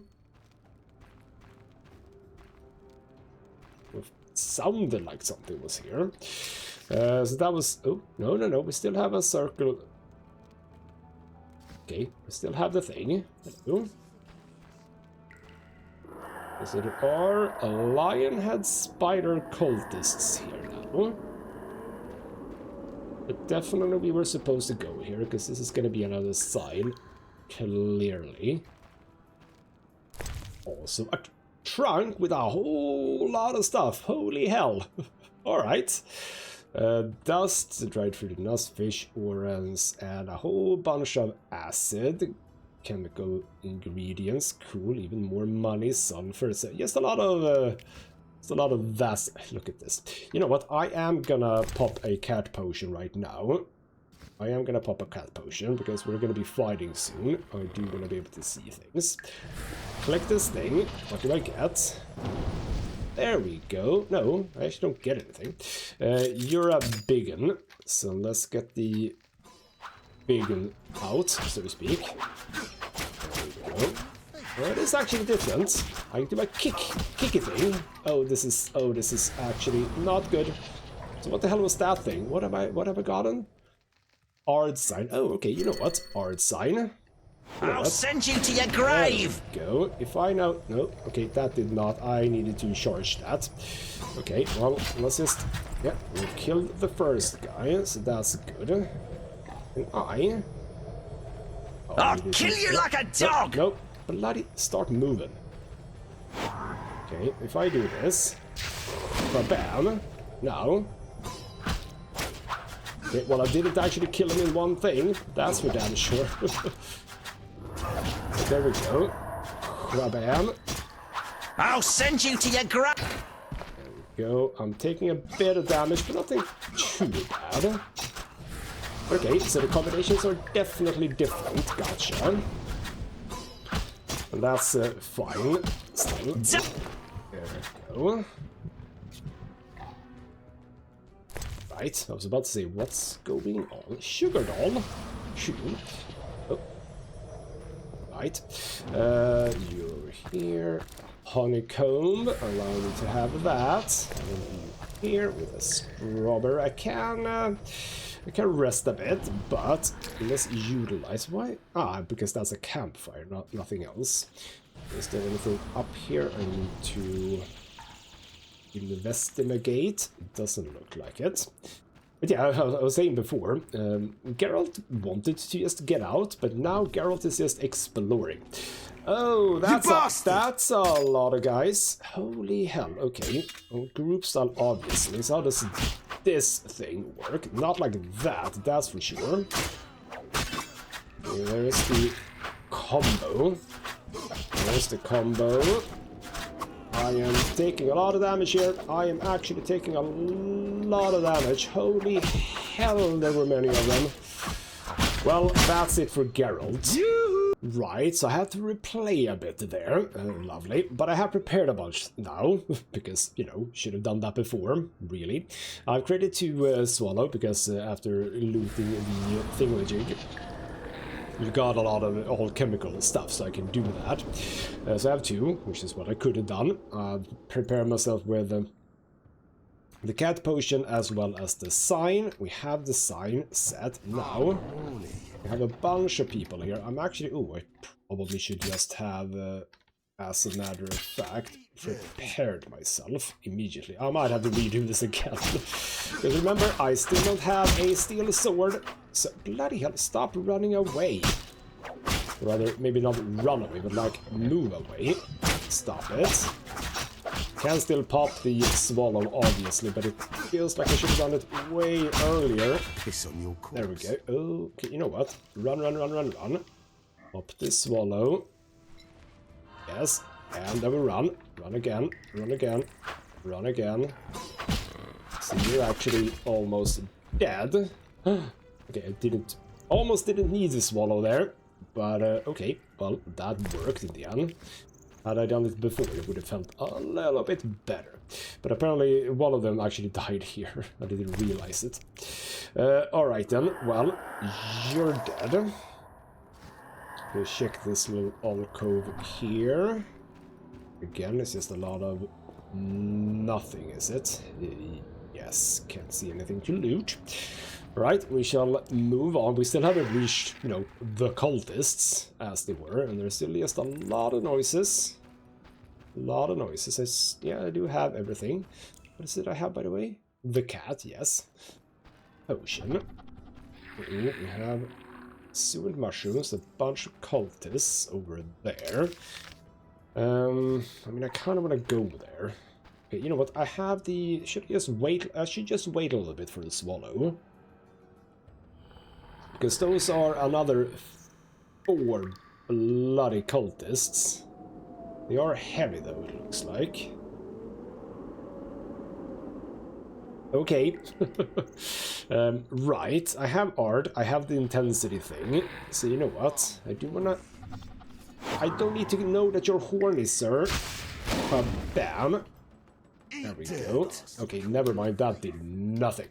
It sounded like something was here. So that was... Oh, no. We still have a circle... Okay, we still have the thing. Hello. So there are a lionhead spider cultists here now. But definitely we were supposed to go here, because this is going to be another sign. Clearly. Also, a trunk with a whole lot of stuff. Holy hell. Alright. Dust, dried fruit, nuts, fish, orange, and a whole bunch of acid, chemical ingredients, cool, even more money, sulfur, so just a lot of vast. Look at this. You know what? I am gonna pop a cat potion right now. I am gonna pop a cat potion because we're gonna be fighting soon. I do want to be able to see things. Collect this thing. What do I get? There we go. No, I actually don't get anything. You're a biggin, so let's get the biggin out, so to speak. There we go. Well, it is actually different. I can do my kicky thing. Oh, this is actually not good. So what the hell was that thing? What have I gotten? Ard sign. Oh, okay. You know what? Ard sign. I'll send you to your grave! There we go. If I know... No, okay, that did not. I needed to charge that. Okay, well, let's just... Yeah, we killed the first guy, so that's good. And I... Oh, I'll kill you like a dog! No, bloody start moving. Okay, if I do this... Bam! Now... Okay, well, I didn't actually kill him in one thing. That's for damn sure. There we go. Bam. I'll send you to your grave. There we go. I'm taking a bit of damage, but nothing too bad. Okay, so the combinations are definitely different. Gotcha. And that's fine. Still. There we go. Right, I was about to say, what's going on? Sugar doll. Shoot. Oh. Right. You're here. Honeycomb. Allow me to have that. And here with a strawberry. I can rest a bit, but let's utilize. Why? Ah, because that's a campfire, nothing else. Is there anything up here I need to investigate? It doesn't look like it. But yeah, I was saying before, Geralt wanted to just get out, but now Geralt is just exploring. Oh, that's a lot of guys. Holy hell, okay. Well, group style, obviously. So how does this thing work? Not like that, that's for sure. There's the combo. There's the combo. I am taking a lot of damage here. I am actually taking a lot of damage. Holy hell, there were many of them. Well, that's it for Geralt. Right, so I have to replay a bit there. Lovely. But I have prepared a bunch now, because, you know, should have done that before, really. I've created 2 swallow, because after looting the thingamajig, you got a lot of all chemical stuff, so I can do that. So I have 2, which is what I could have done. Prepare myself with the cat potion as well as the sign. We have the sign set now. We have a bunch of people here. I'm actually... Oh, I probably should just have, as a matter of fact, prepared myself immediately. I might have to redo this again. Because remember, I still don't have a steel sword. So, bloody hell, stop running away. Rather, maybe not run away, but like move away. Stop it. Can still pop the swallow, obviously, but it feels like I should have done it way earlier. There we go. Okay, you know what? Run, run, run, run, run. Pop the swallow. Yes, and then we run. Run again, run again, run again. So you're actually almost dead. Okay, I almost didn't need the swallow there. But, okay, well, that worked in the end. Had I done it before, it would have felt a little bit better. But apparently one of them actually died here. I didn't realize it. Alright then, well, you're dead. Let's check this little alcove here. Again, it's just a lot of nothing, is it? Yes, can't see anything to loot. Right, we shall move on. We still haven't reached, you know, the cultists, as they were, and there's still just a lot of noises. A lot of noises. Yeah, I do have everything. What is it I have, by the way? The cat, yes. Potion. We have sewered mushrooms, a bunch of cultists over there. I mean, I kind of want to go there. Okay, you know what? I have the... Should I just wait? I should just wait a little bit for the swallow. Because those are another 4 bloody cultists. They are heavy though, it looks like. Okay. Right, I have art, I have the intensity thing. So you know what? I do wanna... I don't need to know that you're horny, sir. Bam. There we go. Okay, never mind, that did nothing.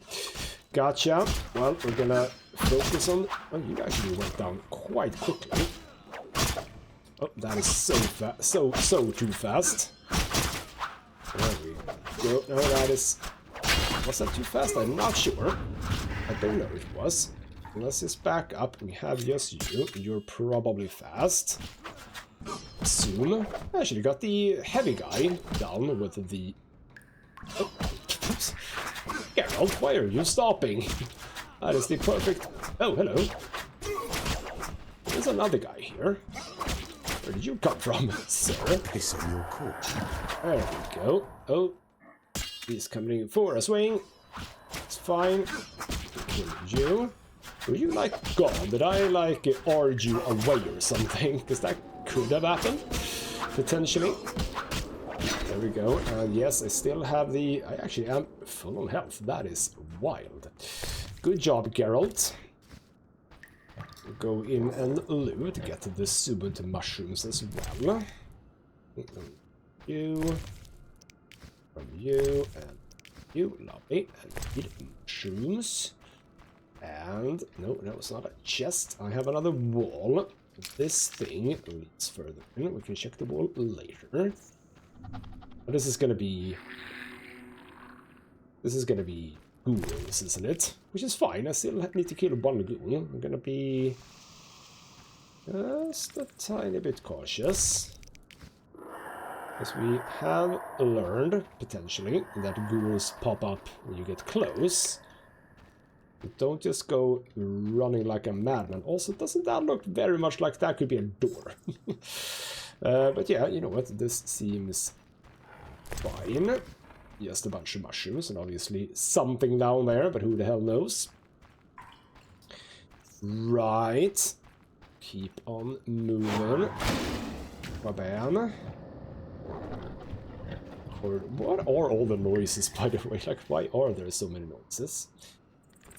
Gotcha. Well, we're gonna focus on... Oh, you actually went down quite quickly. Oh, that is so fast. So too fast. There we go. No, that is... Was that too fast? I'm not sure. I don't know if it was. Let's just back up. We have just you. You're probably fast. Soon. I actually got the heavy guy down with the... Oh. Geralt, why are you stopping? That is the perfect... Oh, hello. There's another guy here. Where did you come from, sir? There we go. Oh, he's coming for a swing. It's fine. Kill you. Were you like gone? Did I like argue away or something? Because that could have happened, potentially. There we go. Yes, I still have the... I actually am full on health. That is wild. Good job, Geralt. We'll go in and loot. Get the subud mushrooms as well. You. From you. And you. Lovely. And eat mushrooms. And... No, it's not a chest. I have another wall. This thing leads further in. We can check the wall later. But this is gonna be... This is gonna be ghouls, isn't it? Which is fine, I still need to kill one ghoul. I'm gonna be... just a tiny bit cautious. Because we have learned, potentially, that ghouls pop up when you get close. But don't just go running like a madman. Also, doesn't that look very much like that could be a door? But yeah, you know what, this seems... fine. Just a bunch of mushrooms and obviously something down there, but who the hell knows? Right. Keep on moving. Bam. Or what are all the noises, by the way? Like, why are there so many noises?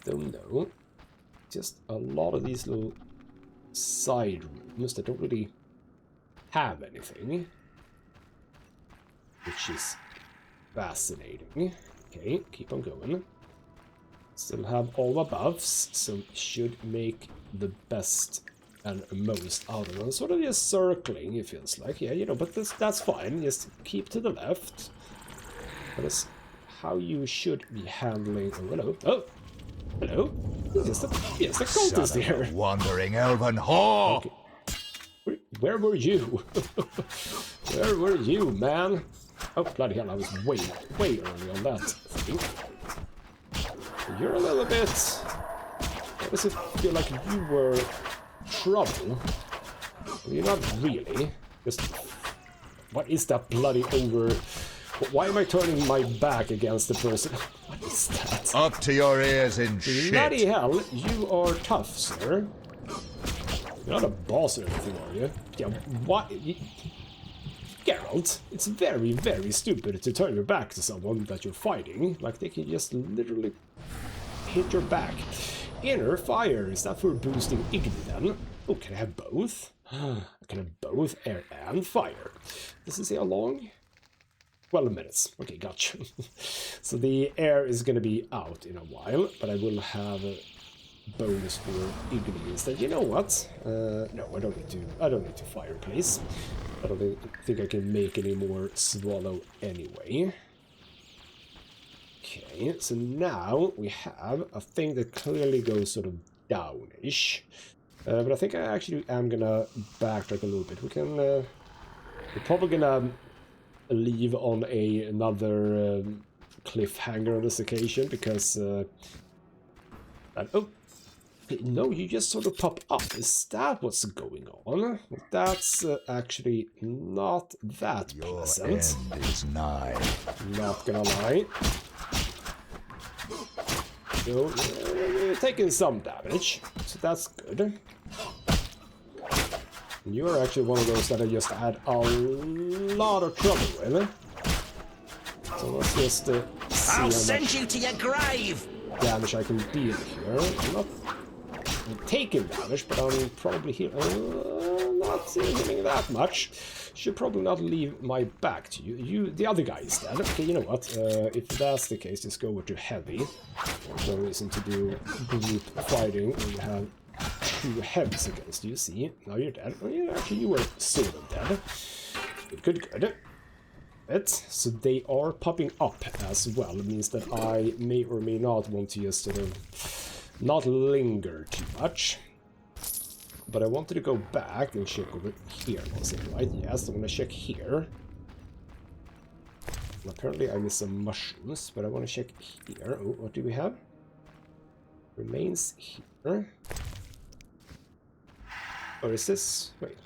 Don't know. Just a lot of these little side rooms that don't really have anything. Which is fascinating. Okay, keep on going. Still have all the buffs, so should make the best and most out of them. Sort of just circling, it feels like. Yeah, you know, but that's fine. Just keep to the left. That is how you should be handling... Oh, hello. Oh! Hello. Yes, the cultist here. Wandering elven whore! Okay. Where were you? Where were you, man? Oh, bloody hell, I was way early on that thing. You're a little bit... Why does it feel like you were trouble? You're not really. Just... What is that bloody over... Why am I turning my back against the person? What is that? Up to your ears in shit. Bloody hell, you are tough, sir. You're not a boss or anything, are you? Yeah, what? Geralt, it's very, very stupid to turn your back to someone that you're fighting. Like, they can just literally hit your back. Inner fire, is that for boosting Igni then? Oh, can I have both? I can have both air and fire. Does it say how long? 12 minutes. Okay, gotcha. So the air is gonna be out in a while, but I will have a bonus for Igni instead. You know what? No, I don't need to fireplace. I don't think I can make any more swallow anyway. Okay, so now we have a thing that clearly goes sort of downish. But I think I actually am gonna backtrack a little bit. We're probably gonna leave on another cliffhanger on this occasion because oh no, you just sort of pop up. Is that what's going on? That's actually not that pleasant. Your end is nigh. Not gonna lie. So you're taking some damage, so that's good. You're actually one of those that I just had a lot of trouble with. So let's just see I'll send you to your grave! Damage I can deal here. I'm not taking damage, but I'm probably not healing that much. Should probably not leave my back to you. The other guy is dead. Okay, you know what? If that's the case, just go over to heavy. There's no reason to do group fighting when you have two heavies against you. See, now you're dead. Oh, yeah, actually, you were sort of dead. Good. So they are popping up as well. It means that I may or may not want to just sort of not linger too much. But I wanted to go back and check over here, was it right? Yes, I want to check here. And apparently I missed some mushrooms, but I want to check here. Oh, what do we have? Remains here. Or is this... Wait.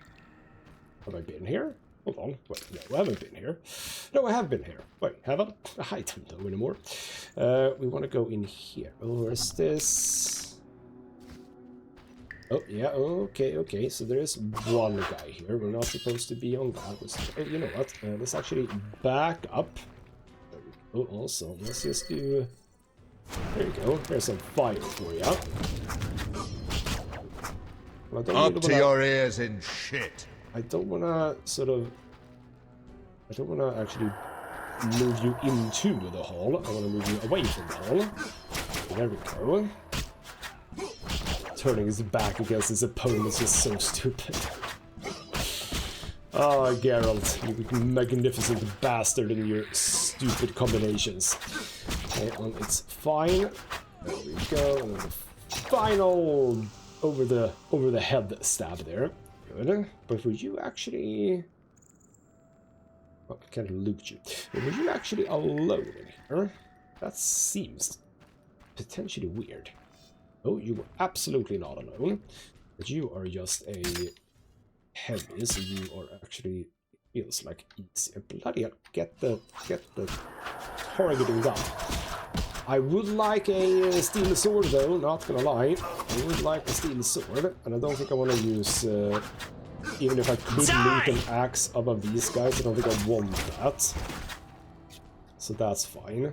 Have I been here? Hold on. Wait, no, I haven't been here. No, I have been here. Wait, have I? I don't know anymore. We want to go in here. Oh, where is this? Oh, yeah, okay. So there is one guy here. We're not supposed to be on that. Oh, you know what? Let's actually back up. Oh, also, let's just do... There you go. There's some fire for you. Up to your ears in shit. I don't want to sort of... I don't want to actually move you into the hall. I want to move you away from the hall. There we go. Turning his back against his opponent is just so stupid. Oh, Geralt, you magnificent bastard in your stupid combinations. Okay, well, it's fine. There we go. And then the final over the head stab there. Good. But would you actually... Oh, I can't loot you. But would you actually alone in here? That seems potentially weird. Oh, you were absolutely not alone. But you are just a heavy, so you are actually... Feels like easier. Bloody hell, get the targeting down. I would like a steel sword though, not gonna lie. I would like a steel sword, and I don't think I want to use... even if I could loot an axe above these guys, I don't think I want that. So that's fine.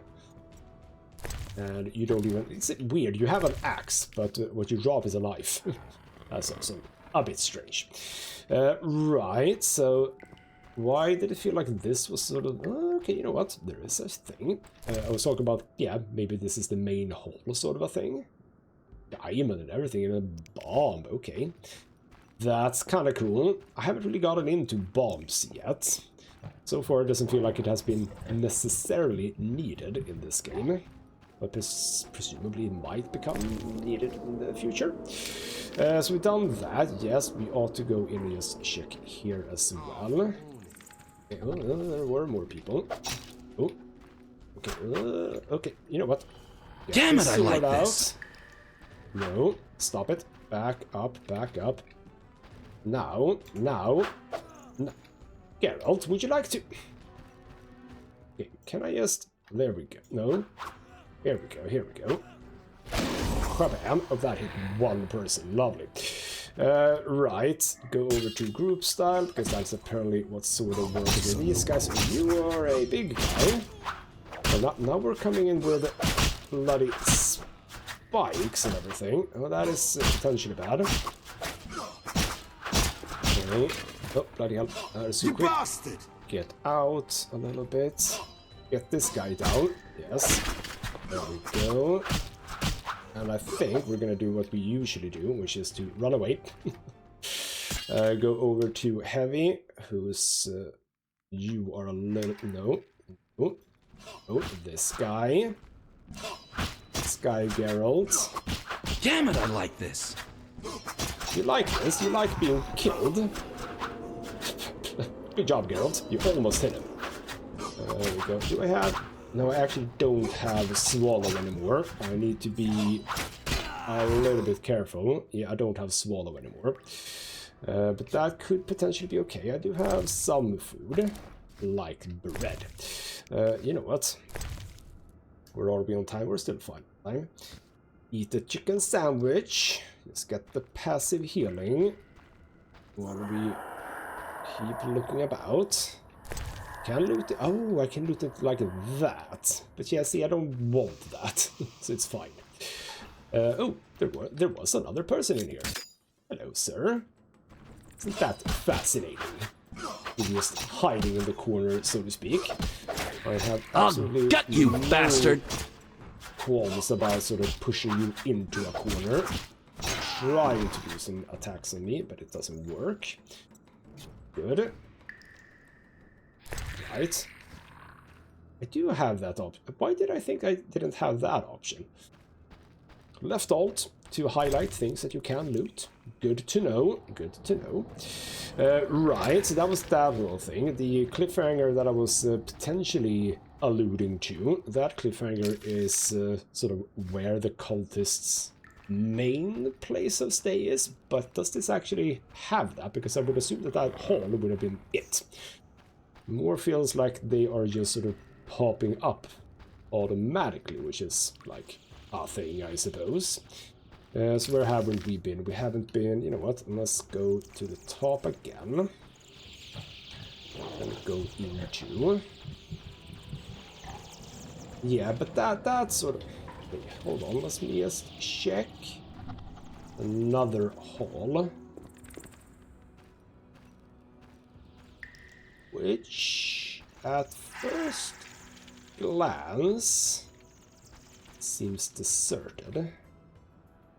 And you don't even... It's weird, you have an axe, but what you drop is a knife. That's also a bit strange. Right, so... Why did it feel like this was sort of... okay, you know what? There is a thing. I was talking about, yeah, maybe this is the main hall sort of a thing. Diamond and everything, and a bomb, okay. That's kind of cool. I haven't really gotten into bombs yet. So far, it doesn't feel like it has been necessarily needed in this game. But presumably it might become needed in the future. So we've done that. Yes, we ought to go in and just check here as well. Okay, there were more people. Oh, okay. Okay, you know what? Damn it, I like this. No, stop it. Back up, back up. Now. Geralt, would you like to... Okay, can I just... There we go. No. Here we go. Bam. Oh, that hit one person. Lovely. Right. Go over to group style, because that's apparently what sort of works with these guys. You are a big guy. So now we're coming in with bloody spikes and everything. Oh, that is potentially bad. Okay. Oh, bloody hell. That is super quick. Bastard! Get out a little bit. Get this guy down. Yes. There we go. And I think we're gonna do what we usually do, which is to run away. Go over to Heavy, who's... you are a little... No. Oh, this guy. This guy, Geralt. Damn it, I like this. You like this? You like being killed? Good job, Geralt. You almost hit him. There we go. Do I have... No, I actually don't have Swallow anymore. I need to be a little bit careful. Yeah, I don't have Swallow anymore. But that could potentially be okay. I do have some food, like bread. You know what? Where are we on time? We're still fine. Eat a chicken sandwich. Just get the passive healing while we keep looking about. Can loot it. Oh, I can loot it like that. But yeah, see, I don't want that, so it's fine. Oh, there was another person in here. Hello, sir. Isn't that fascinating? You're just hiding in the corner, so to speak. I have absolutely I'll gut you, bastard! qualms about sort of pushing you into a corner. Trying to do some attacks on me, but it doesn't work. Good. Right. I do have that option. Why did I think I didn't have that option? Left alt to highlight things that you can loot. Good to know. Good to know. Right, so that was that little thing. The cliffhanger that I was potentially alluding to, that cliffhanger is sort of where the cultists' main place of stay is, but does this actually have that? Because I would assume that that hall would have been it. More feels like they are just sort of popping up automatically, which is like a thing, I suppose. So where haven't we been? We haven't been... You know what? Let's go to the top again. And go into... Yeah, but that sort of... Wait, hold on, let me just check. Another hall. Which, at first glance, seems deserted.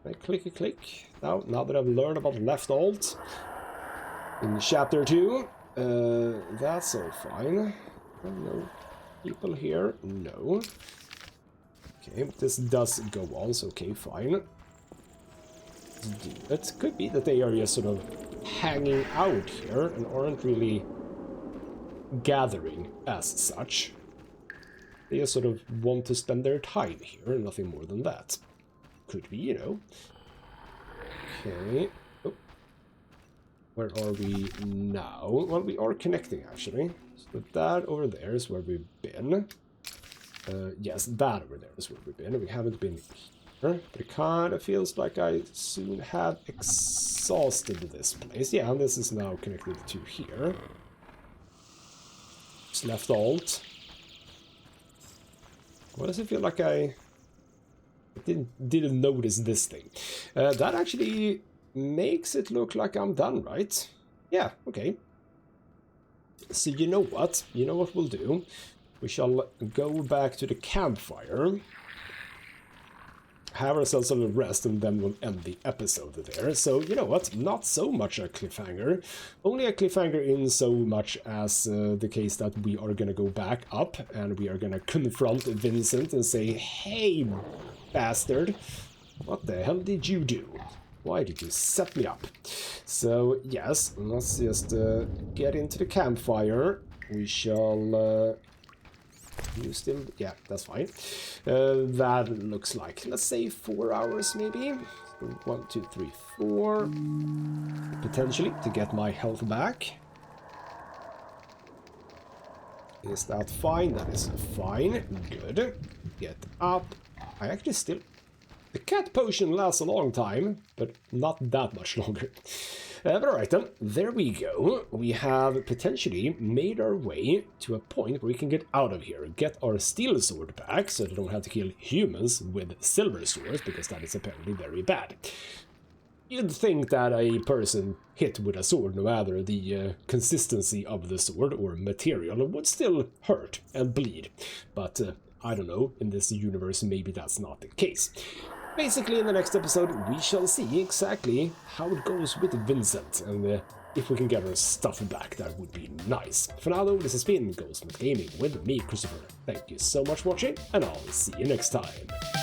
I click. Now that I've learned about left alt in chapter 2, that's all fine. No people here, no. Okay, but this does go on, so okay, fine. It could be that they are just sort of hanging out here and aren't really gathering as such. They just sort of want to spend their time here, nothing more than that. Could be, you know. Okay. Oh. Where are we now? Well, we are connecting, actually. So that over there is where we've been. Yes, that over there is where we've been. We haven't been here, but it kind of feels like I soon have exhausted this place. Yeah, and this is now connected to here. Just left alt. Why does it feel like I didn't notice this thing? That actually makes it look like I'm done, right? Yeah, okay. So you know what? You know what we'll do? We shall go back to the campfire. have ourselves a little rest, and then we'll end the episode there. So, you know what? Not so much a cliffhanger. Only a cliffhanger in so much as the case that we are gonna go back up, and we are gonna confront Vincent and say, "Hey, bastard, what the hell did you do? Why did you set me up?" So, yes, let's just get into the campfire. We shall... you still... yeah, that's fine. That looks like, let's say 4 hours maybe. 1, 2, 3, 4. Potentially to get my health back. Is that fine? That is fine. Good. Get up. I actually still... the cat potion lasts a long time, but not that much longer. But alright then, there we go. We have potentially made our way to a point where we can get out of here, get our steel sword back, so they don't have to kill humans with silver swords, because that is apparently very bad. You'd think that a person hit with a sword, no matter the consistency of the sword or material, would still hurt and bleed. But I don't know, in this universe maybe that's not the case. Basically, in the next episode, we shall see exactly how it goes with Vincent, and if we can get our stuff back, that would be nice. For now, though, this has been ghostmutgaming with me, Christopher. Thank you so much for watching, and I'll see you next time.